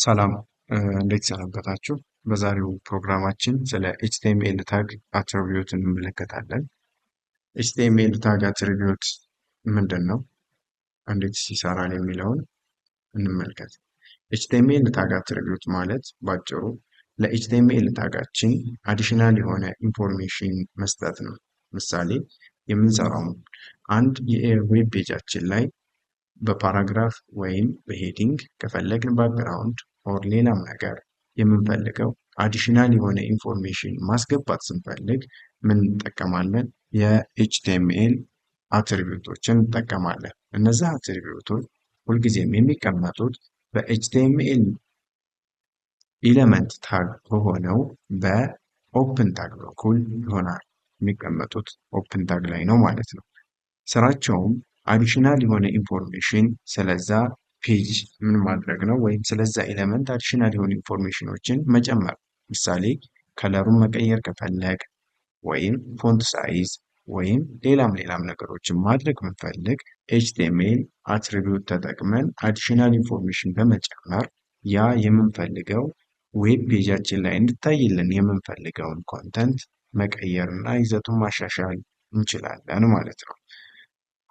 ሰላም እንዴት ሰነበታችሁ? በዛሬው ፕሮግራማችን ስለ ኤችቲኤምኤል ታግ አትሪቢዩት እንመለከታለን። ኤችቲኤምኤል ታግ አትሪቢዩት ምንድን ነው? እንዴት ይሰራል የሚለውን እንመልከት። ኤችቲኤምኤል ታግ አትሪቢዩት ማለት ባጭሩ ለኤችቲኤምኤል ታጋችን አዲሽናል የሆነ ኢንፎርሜሽን መስጠት ነው። ምሳሌ የምንሰራው አንድ የዌብ ፔጃችን ላይ በፓራግራፍ ወይም በሄዲንግ ከፈለግን ባክግራውንድ ኦር ሌላም ነገር የምንፈልገው አዲሽናል የሆነ ኢንፎርሜሽን ማስገባት ስንፈልግ ምን እንጠቀማለን? የኤችቲኤምኤል አትሪቢዩቶችን እንጠቀማለን። እነዚህ አትሪቢዩቶች ሁልጊዜም የሚቀመጡት በኤችቲኤምኤል ኤሌመንት ታግ በሆነው በኦፕን ታግ በኩል ይሆናል። የሚቀመጡት ኦፕን ታግ ላይ ነው ማለት ነው። ስራቸውም አዲሽናል የሆነ ኢንፎርሜሽን ስለዛ ፔጅ ምን ማድረግ ነው፣ ወይም ስለዛ ኤሌመንት አዲሽናል የሆኑ ኢንፎርሜሽኖችን መጨመር። ምሳሌ ከለሩን መቀየር ከፈለግ ወይም ፎንት ሳይዝ ወይም ሌላም ነገሮችን ማድረግ ብንፈልግ ኤችቲኤምኤል አትሪቢዩት ተጠቅመን አዲሽናል ኢንፎርሜሽን በመጨመር ያ የምንፈልገው ዌብ ፔጃችን ላይ እንድታይልን የምንፈልገውን ኮንተንት መቀየር እና ይዘቱን ማሻሻል እንችላለን ማለት ነው።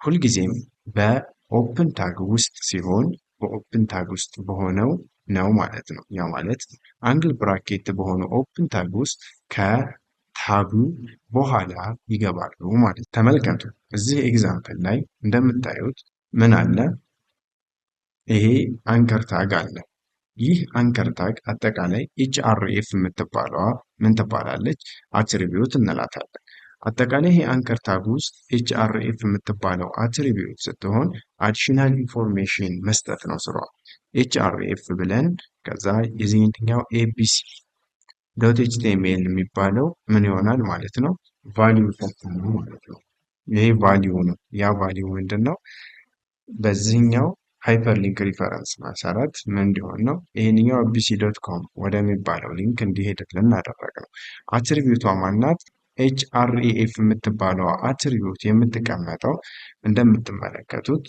ሁልጊዜም በኦፕን ታግ ውስጥ ሲሆን በኦፕን ታግ ውስጥ በሆነው ነው ማለት ነው። ያ ማለት አንግል ብራኬት በሆነው ኦፕን ታግ ውስጥ ከታጉ በኋላ ይገባሉ ማለት ነው። ተመልከቱ፣ እዚህ ኤግዛምፕል ላይ እንደምታዩት ምን አለ? ይሄ አንከር ታግ አለ። ይህ አንከር ታግ አጠቃላይ ኤችአርኤፍ የምትባለዋ ምን ትባላለች? አትሪቢዩት እንላታለን። አጠቃላይ ይሄ አንከር ታግ ውስጥ ኤችአርኤፍ የምትባለው አትሪቢዩት ስትሆን አዲሽናል ኢንፎርሜሽን መስጠት ነው ስራዋ። ኤችአርኤፍ ብለን ከዛ የዚህኛው ኤቢሲ ዶት ኤችቲኤምኤል የሚባለው ምን ይሆናል ማለት ነው? ቫሊዩ ነው ማለት ነው። ይሄ ቫሊዩ ነው። ያ ቫሊዩ ምንድን ነው? በዚህኛው ሃይፐርሊንክ ሪፈረንስ መሰረት ምን እንዲሆን ነው? ይሄንኛው ኤቢሲ ዶት ኮም ወደሚባለው ሊንክ እንዲሄድልን እናደረግ ነው። አትሪቢዩቷ ማናት? ኤችአርኤፍ የምትባለው አትሪቢዩት የምትቀመጠው እንደምትመለከቱት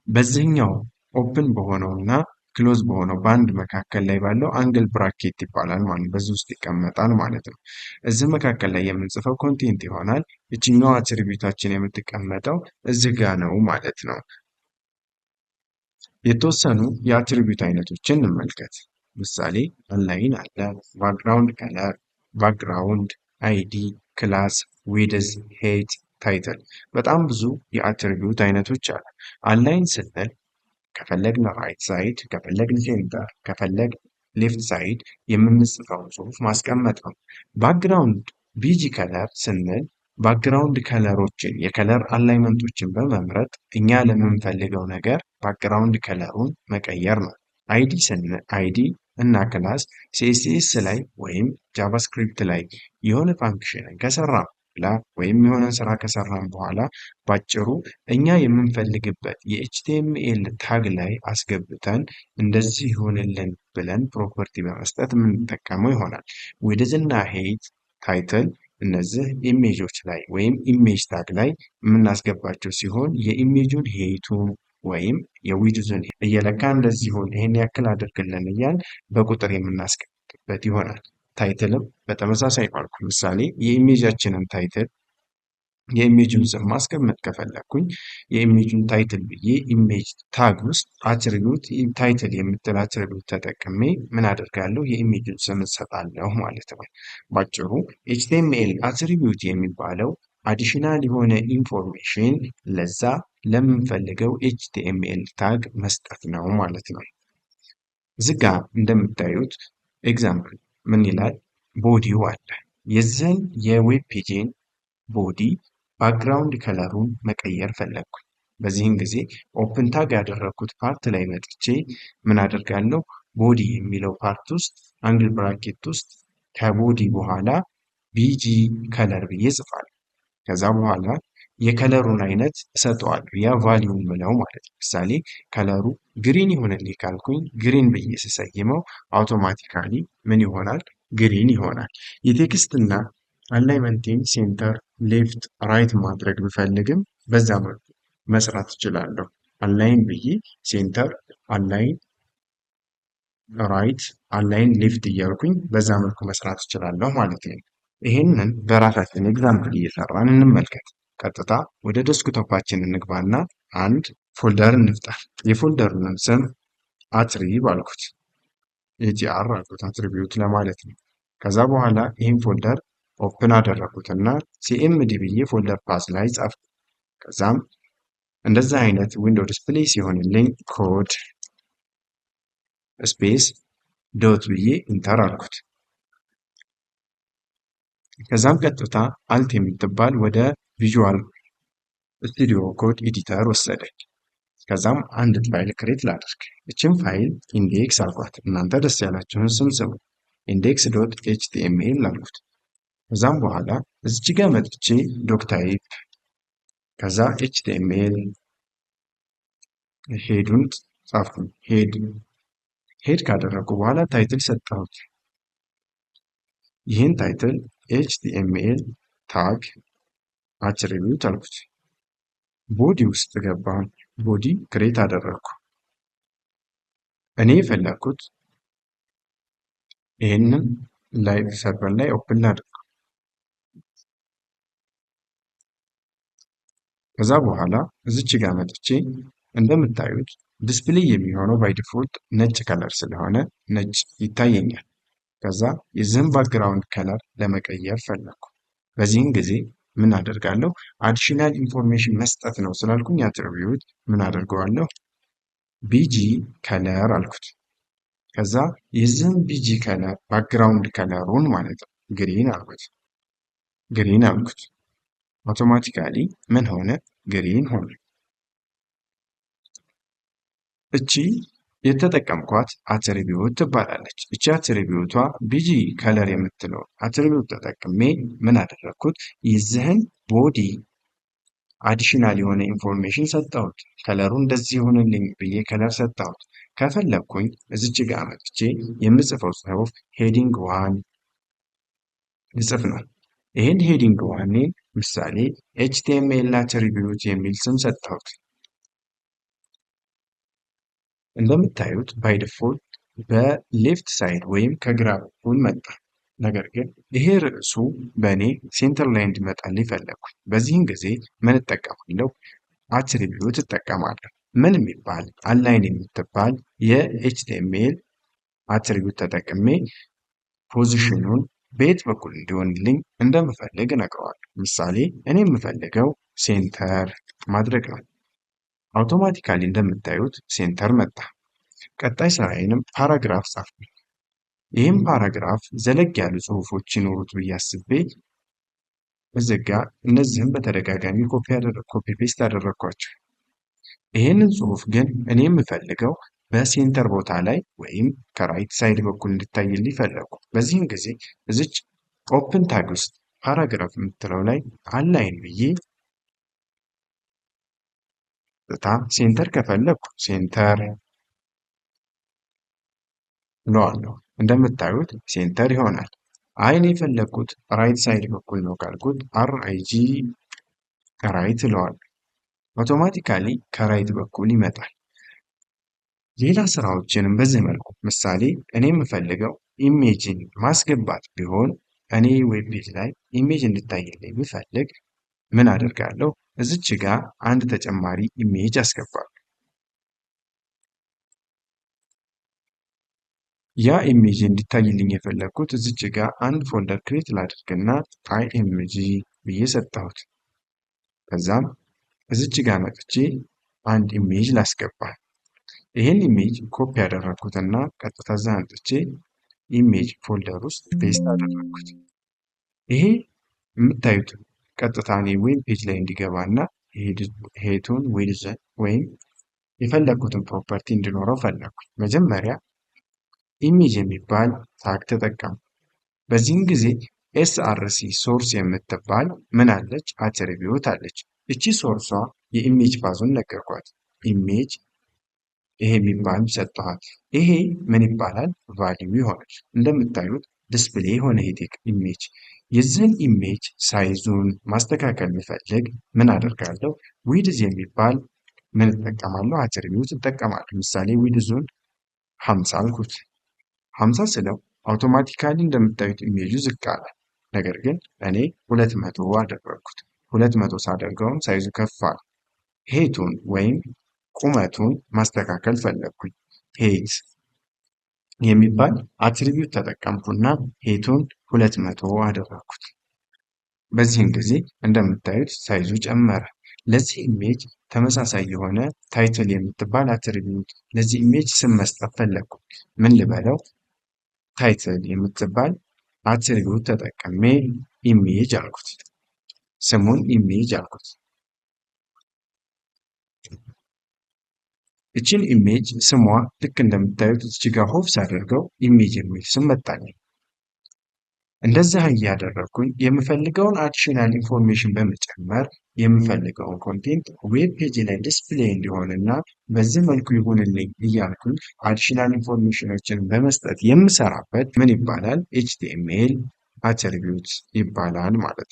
በዚህኛው ኦፕን በሆነው እና ክሎዝ በሆነው በአንድ መካከል ላይ ባለው አንግል ብራኬት ይባላል ማለት ነው። በዚህ ውስጥ ይቀመጣል ማለት ነው። እዚህ መካከል ላይ የምንጽፈው ኮንቴንት ይሆናል። እችኛው አትሪቢዩታችን የምትቀመጠው እዚህ ጋር ነው ማለት ነው። የተወሰኑ የአትሪቢዩት አይነቶችን እንመልከት። ምሳሌ ኦንላይን አለ፣ ባክግራውንድ ከለር፣ ባክግራውንድ አይዲ፣ ክላስ፣ ዊድዝ፣ ሄት፣ ታይትል። በጣም ብዙ የአትሪቢዩት አይነቶች አሉ። አላይን ስንል ከፈለግን ራይት ሳይድ፣ ከፈለግን ሴንተር፣ ከፈለግ ሌፍት ሳይድ የምንጽፈውን ጽሁፍ ማስቀመጥ ነው። ባክግራውንድ ቢጂ ከለር ስንል ባክግራውንድ ከለሮችን የከለር አላይመንቶችን በመምረጥ እኛ ለምንፈልገው ነገር ባክግራውንድ ከለሩን መቀየር ነው። አይዲ ስንል አይዲ እና ክላስ ሲኤስኤስ ላይ ወይም ጃቫስክሪፕት ላይ የሆነ ፋንክሽንን ከሰራን በኋላ ወይም የሆነ ስራ ከሰራን በኋላ ባጭሩ እኛ የምንፈልግበት የኤችቲኤምኤል ታግ ላይ አስገብተን እንደዚህ ይሆንልን ብለን ፕሮፐርቲ በመስጠት የምንጠቀመው ይሆናል። ዊድዝ እና ሄይት፣ ታይትል እነዚህ ኢሜጆች ላይ ወይም ኢሜጅ ታግ ላይ የምናስገባቸው ሲሆን የኢሜጁን ሄይቱን ወይም የዊድዙን እየለካ እንደዚህ ይሆን ይሄን ያክል አድርግልን እያል በቁጥር የምናስቀምጥበት ይሆናል። ታይትልም በተመሳሳይ መልኩ ምሳሌ የኢሜጃችንን ታይትል የኢሜጁን ስም ማስቀመጥ ከፈለኩኝ የኢሜጁን ታይትል ብዬ ኢሜጅ ታግ ውስጥ አትሪቢዩት ታይትል የምትል አትሪቢዩት ተጠቅሜ ምን አደርጋለሁ? የኢሜጁን ስም እሰጣለሁ ማለት ነው። ባጭሩ ኤችቲኤምኤል አትሪቢዩት የሚባለው አዲሽናል የሆነ ኢንፎርሜሽን ለዛ ለምንፈልገው ኤችቲኤምኤል ታግ መስጠት ነው ማለት ነው። እዚህ ጋ እንደምታዩት ኤግዛምፕል ምን ይላል? ቦዲው አለ። የዚህን የዌብ ፔጅን ቦዲ ባክግራውንድ ከለሩን መቀየር ፈለግኩኝ። በዚህን ጊዜ ኦፕን ታግ ያደረግኩት ፓርት ላይ መጥቼ ምን አደርጋለሁ? ቦዲ የሚለው ፓርት ውስጥ አንግል ብራኬት ውስጥ ከቦዲ በኋላ ቢጂ ከለር ብዬ ጽፋለሁ። ከዛ በኋላ የከለሩን አይነት እሰጠዋለሁ። ያ ቫሊዩ ምለው ማለት ነው። ምሳሌ ከለሩ ግሪን ይሆንልኝ ካልኩኝ ግሪን ብዬ ስሰይመው አውቶማቲካሊ ምን ይሆናል? ግሪን ይሆናል። የቴክስት እና አላይመንቴን ሴንተር፣ ሌፍት፣ ራይት ማድረግ ብፈልግም በዛ መልኩ መስራት እችላለሁ። አላይን ብዬ ሴንተር፣ አላይን፣ ራይት፣ አላይን፣ ሌፍት እያልኩኝ በዛ መልኩ መስራት እችላለሁ ማለት ነው። ይሄንን በራሳችን ኤግዛምፕል እየሰራን እንመልከት። ቀጥታ ወደ ዴስክቶፓችን እንግባና አንድ ፎልደር እንፍጠር። የፎልደሩንም ስም አትሪብ አልኩት። ኤቲአር አልኩት፣ አትሪቢዩት ለማለት ነው። ከዛ በኋላ ይህን ፎልደር ኦፕን አደረኩትና ሲኤምዲ ብዬ ፎልደር ፓስ ላይ ጻፍኩ። ከዛም እንደዛ አይነት ዊንዶው ዲስፕሌይ ሲሆንልኝ ኮድ ስፔስ ዶት ብዬ ኢንተር አልኩት። ከዛም ቀጥታ አልት የምትባል ወደ ቪዥዋል ስቱዲዮ ኮድ ኤዲተር ወሰደኝ። ከዛም አንድ ፋይል ክሬት ላድርግ። እችን ፋይል ኢንዴክስ አልኳት። እናንተ ደስ ያላችሁን ስም ስሙ። ኢንዴክስ ዶት ኤችቲኤምኤል አልኩት። ከዛም በኋላ እዚች ጋር መጥቼ ዶክ ታይፕ ከዛ ኤችቲኤምኤል ሄዱን ጻፍኩኝ። ሄድ ካደረጉ በኋላ ታይትል ሰጠሁት። ይህን ታይትል ኤችቲኤምኤል ታግ አትሪቢዩት አልኩት። ቦዲ ውስጥ ገባሁኝ። ቦዲ ክሬት አደረግኩ። እኔ የፈለግኩት ይህንን ላይቭ ሰርቨር ላይ ኦፕን ላድርግ። ከዛ በኋላ እዚች ጋር መጥቼ እንደምታዩት ዲስፕሌይ የሚሆነው ባይ ዲፎልት ነጭ ከለር ስለሆነ ነጭ ይታየኛል። ከዛ የዚህን ባክግራውንድ ከለር ለመቀየር ፈለግኩ። በዚህን ጊዜ ምን አደርጋለሁ? አዲሽናል ኢንፎርሜሽን መስጠት ነው ስላልኩኝ አትሪቢዩት ምን አደርገዋለሁ? ቢጂ ከለር አልኩት። ከዛ የዚህን ቢጂ ከለር ባክግራውንድ ከለሩን ማለት ነው ግሪን አልኩት። አውቶማቲካሊ ምን ሆነ? ግሪን ሆነ። እቺ የተጠቀምኳት አትሪቢዩት ትባላለች። እቺ አትሪቢዩቷ ቢጂ ከለር የምትለው አትሪቢዩት ተጠቅሜ ምን አደረግኩት? የዚህን ቦዲ አዲሽናል የሆነ ኢንፎርሜሽን ሰጠሁት። ከለሩ እንደዚህ ይሆንልኝ ብዬ ከለር ሰጠሁት። ከፈለግኩኝ እዚች ጋር መጥቼ የምጽፈው ጽሁፍ ሄዲንግ ዋን ልጽፍ ነው። ይህን ሄዲንግ ዋኔን ምሳሌ ኤችቲኤምኤል አትሪቢዩት የሚል ስም ሰጠሁት። እንደምታዩት ባይ ዲፎልት በሌፍት ሳይድ ወይም ከግራ በኩል መጣ። ነገር ግን ይሄ ርዕሱ በእኔ ሴንተር ላይ እንዲመጣልኝ ፈለግኩኝ። በዚህን ጊዜ ምን እጠቀማለሁ? አትሪቢዩት እጠቀማለሁ። ምን የሚባል አላይን የምትባል የኤችቲኤምኤል አትሪቢዩት ተጠቅሜ ፖዚሽኑን በየት በኩል እንዲሆንልኝ እንደምፈልግ እነግረዋለሁ። ምሳሌ እኔ የምፈልገው ሴንተር ማድረግ ነው። አውቶማቲካሊ እንደምታዩት ሴንተር መጣ። ቀጣይ ስራዬንም ፓራግራፍ ጻፍኩኝ። ይህም ፓራግራፍ ዘለግ ያሉ ጽሁፎች ይኖሩት ብዬ አስቤ እዚህ ጋ እነዚህም በተደጋጋሚ ኮፒ ፔስት አደረግኳቸው። ይህንን ጽሁፍ ግን እኔ የምፈልገው በሴንተር ቦታ ላይ ወይም ከራይት ሳይድ በኩል እንድታይልኝ ፈለጉ። በዚህም ጊዜ እዚች ኦፕን ታግ ውስጥ ፓራግራፍ የምትለው ላይ አላይን ብዬ ሴንተር ከፈለግኩ ሴንተር እለዋለሁ። እንደምታዩት ሴንተር ይሆናል። አይን የፈለግኩት ራይት ሳይድ በኩል ነው ካልኩት አርአይጂ ራይት እለዋለሁ። አውቶማቲካሊ ከራይት በኩል ይመጣል። ሌላ ስራዎችንም በዚህ መልኩ ምሳሌ እኔ የምፈልገው ኢሜጅን ማስገባት ቢሆን እኔ ዌብ ፔጅ ላይ ኢሜጅ እንድታይልኝ ብፈልግ ምን አደርጋለሁ? እዚች ጋር አንድ ተጨማሪ ኢሜጅ አስገባለሁ። ያ ኢሜጅ እንዲታይልኝ የፈለግኩት እዚች ጋር አንድ ፎልደር ክሬት ላድርግና አይኤምጂ ብዬ ሰጠሁት። ከዛም እዚች ጋር መጥቼ አንድ ኢሜጅ ላስገባ። ይህን ኢሜጅ ኮፒ ያደረግኩትና ቀጥታ እዛ አንጥቼ ኢሜጅ ፎልደር ውስጥ ፔስት አደረግኩት። ይሄ የምታዩት ቀጥታ እኔ ዌብ ፔጅ ላይ እንዲገባና ሄቱን ዊድዝ ወይም የፈለግኩትን ፕሮፐርቲ እንዲኖረው ፈለግኩ። መጀመሪያ ኢሜጅ የሚባል ታግ ተጠቀሙ። በዚህም ጊዜ ኤስአርሲ ሶርስ የምትባል ምን አለች? አትሪቢዩት አለች። እቺ ሶርሷ የኢሜጅ ፓዙን ነገርኳት። ኢሜጅ ይሄ የሚባል ሰጥቷል። ይሄ ምን ይባላል? ቫልዩ ይሆናል። እንደምታዩት ዲስፕሌይ የሆነ ሄቴክ ኢሜጅ። የዚህን ኢሜጅ ሳይዙን ማስተካከል የሚፈልግ ምን አደርጋለሁ? ዊድዝ የሚባል ምን እጠቀማለሁ? አትሪቢዩት እጠቀማለሁ። ምሳሌ ዊድዙን 50 አልኩት። 50 ስለው አውቶማቲካሊ እንደምታዩት ኢሜጁ ዝቅ አለ። ነገር ግን እኔ 200 አደረግኩት። 200 ሳደርገውም ሳይዙ ከፍ አለ። ሄቱን ወይም ቁመቱን ማስተካከል ፈለግኩኝ። ሄት የሚባል አትሪቢዩት ተጠቀምኩና ሄቱን 200 አደረግኩት። በዚህም ጊዜ እንደምታዩት ሳይዙ ጨመረ። ለዚህ ኢሜጅ ተመሳሳይ የሆነ ታይትል የምትባል አትሪቢዩት ለዚህ ኢሜጅ ስም መስጠት ፈለግኩ። ምን ልበለው? ታይትል የምትባል አትሪቢዩት ተጠቅሜ ኢሜጅ አልኩት። ስሙን ኢሜጅ አልኩት። እችን ኢሜጅ ስሟ ልክ እንደምታዩት እዚህ ጋር ሆፍ ሳደርገው ኢሜጅ የሚል ስም መጣልኝ። እንደዛ እያደረግኩኝ የምፈልገውን አዲሽናል ኢንፎርሜሽን በመጨመር የምፈልገውን ኮንቴንት ዌብ ፔጅ ላይ ዲስፕሌይ እንዲሆንና በዚህ መልኩ ይሁንልኝ እያልኩኝ አዲሽናል ኢንፎርሜሽኖችን በመስጠት የምሰራበት ምን ይባላል? ኤችቲኤምኤል አትሪቢዩት ይባላል ማለት ነው።